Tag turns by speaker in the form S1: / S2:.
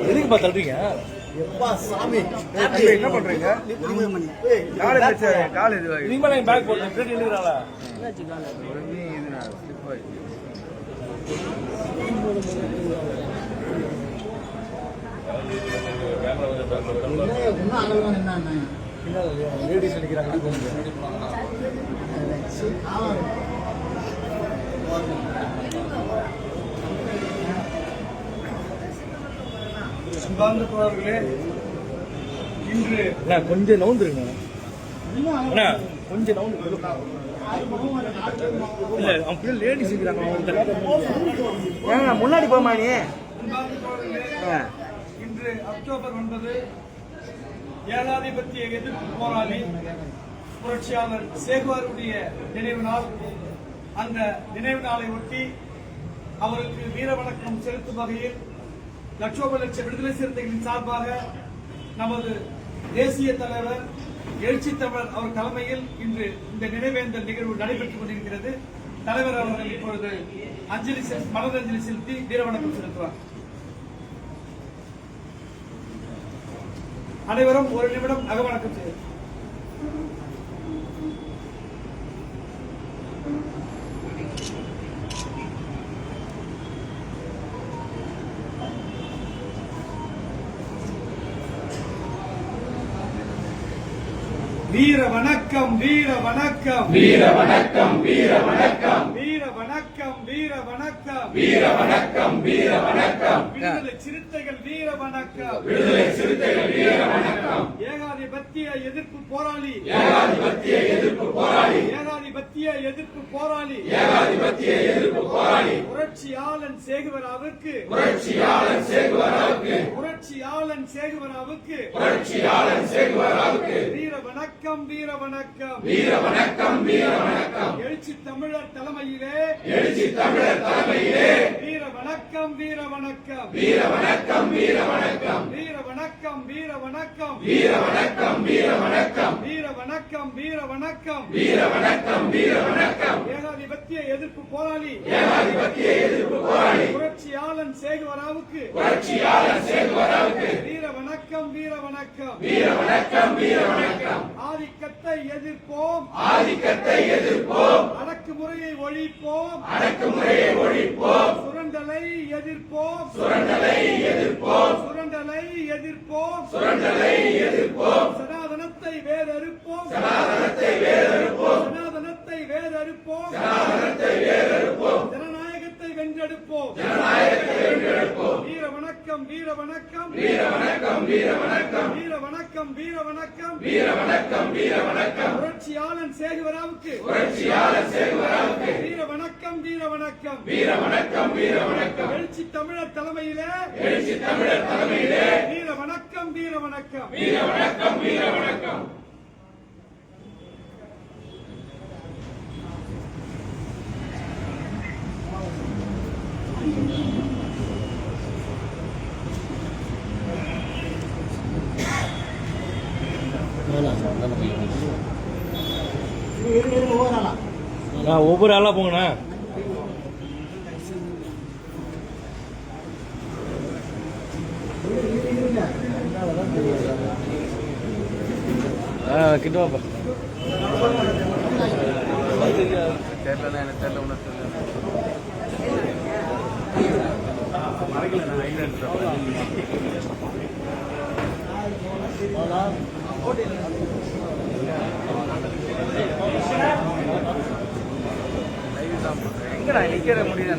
S1: எதுக்குப்பா தள்ளுறீங்க?
S2: என்ன பண்றீங்க? கால் இது
S1: பேக் போட்டு எழுதுறாளா? லேடிஸ் நினைக்கிறாங்க. இன்று கொஞ்சம் நவுந்துருங்க, கொஞ்சம் நவுந்து இல்ல அவங்க லேடிஸ் இருக்கிறாங்க. முன்னாடி போமா நீ.
S3: இன்று அக்டோபர் 9 ஏகாதிபத்திய எதிர்ப்பு போராளி புரட்சியாளர் சேகுவாருடைய நினைவு நாள். அந்த நினைவு நாளை ஒட்டி அவருக்கு வீர வணக்கம் செலுத்தும் வகையில் லட்சோப லட்ச விடுதலை சிறுத்தைகளின் சார்பாக நமது தேசிய தலைவர் எழுச்சி தமிழர் அவர் தலைமையில் இன்று இந்த நினைவேந்தல் நிகழ்வு நடைபெற்றுக் கொண்டிருக்கிறது. தலைவர் அவர்கள் இப்பொழுது மலரஞ்சலி செலுத்தி வீரவணக்கம் செலுத்துவார். அனைவரும் ஒரு நிமிடம் அகவணக்கம் செய்யும். வீர வணக்கம், வீர வணக்கம், வீர வணக்கம், வீர வணக்கம், வீர வணக்கம், வீர வணக்கம், வீர வணக்கம், வீர வணக்கம், விடுதலை சிறுத்தைகள் வீர வணக்கம், விடுதலை சிறுத்தைகள் வீர வணக்கம், ஏகாதிபத்திய எதிர்ப்பு போராளி, ஏகாதிபத்திய எதிர்ப்பு போராளி, ஏகாதிபத்திய எதிர்ப்பு போராளி, ஏகாதிபத்திய எதிர்ப்பு போராளி, புரட்சியாளன் சேகுவராவுக்கு, புரட்சியாளன் சேகுவராவுக்கு, புரட்சியாளன் சேகுவராவுக்கு, புரட்சியாளன் சேகுவராவுக்கு வீர வணக்கம், வீர வணக்கம், வீர வணக்கம், வீர வணக்கம், எழுச்சி தமிழர் தலைமையிலே, எழுச்சி தமிழர் தலைமையிலே வீர வணக்கம், வீர வணக்கம், வீர வணக்கம், வீர வணக்கம், வீர வணக்கம், வீர வணக்கம், வீர வணக்கம், வீர வணக்கம், வீர வணக்கம், வீர வணக்கம், வீர வணக்கம், வீர வணக்கம், ஏகாதிபத்திய எதிர்ப்பு போராளி, ஏகாதிபத்திய எதிர்ப்பு போராளி, புரட்சியாளன் சேகுவராவுக்கு, புரட்சியாளன் சேகுவராவுக்கு வீர வணக்கம், வீர வணக்கம், வீர வணக்கம், வீர வணக்கம், ஆதிக்கத்தை எதிர்ப்போம், ஆதிக்கத்தை எதிர்ப்போம், அடக்குமுறையை ஒழிப்போம், அடக்குமுறையை ஒழிப்போம், சுரண்டலை எதிர்ப்போம், சுரண்டலை எதிர்ப்போம், சுரண்டலை எதிர்ப்போம், சுரண்டலை எதிர்ப்போம், சனாதனத்தை வேறறுப்போம், சனாதனத்தை வேறறுப்போம், சனாதனத்தை வேறறுப்போம், சனாதனத்தை வேறறுப்போம், ஜனநாயகத்தை வென்றெடுப்போம், ஜனநாயகத்தை வென்றெடுப்போம், வீர வணக்கம், வீர வணக்கம், வீர வணக்கம், வீர வணக்கம், வீர வணக்கம், வீர வணக்கம், வீர வணக்கம், வீர வணக்கம், புரட்சியாளன் சேகுவராவுக்கு, புரட்சியாளன் சேகுவராவுக்கு வீர வணக்கம், வீர வணக்கம், வீர வணக்கம், வீர வணக்கம், எழுச்சி தமிழர் தலைமையிலே, எழுச்சி தமிழர் தலைமையிலே வீர வணக்கம், வீர வணக்கம், வீர வணக்கம், வீர வணக்கம்.
S1: ஒவ்வொரு ஆளா போங்கண்ணா. கிட்ட வாப்பா. தெரியல, எனக்கு தெரியல, உனக்கு மறைக்கல. எங்கடா நிக்கிற முடியுது?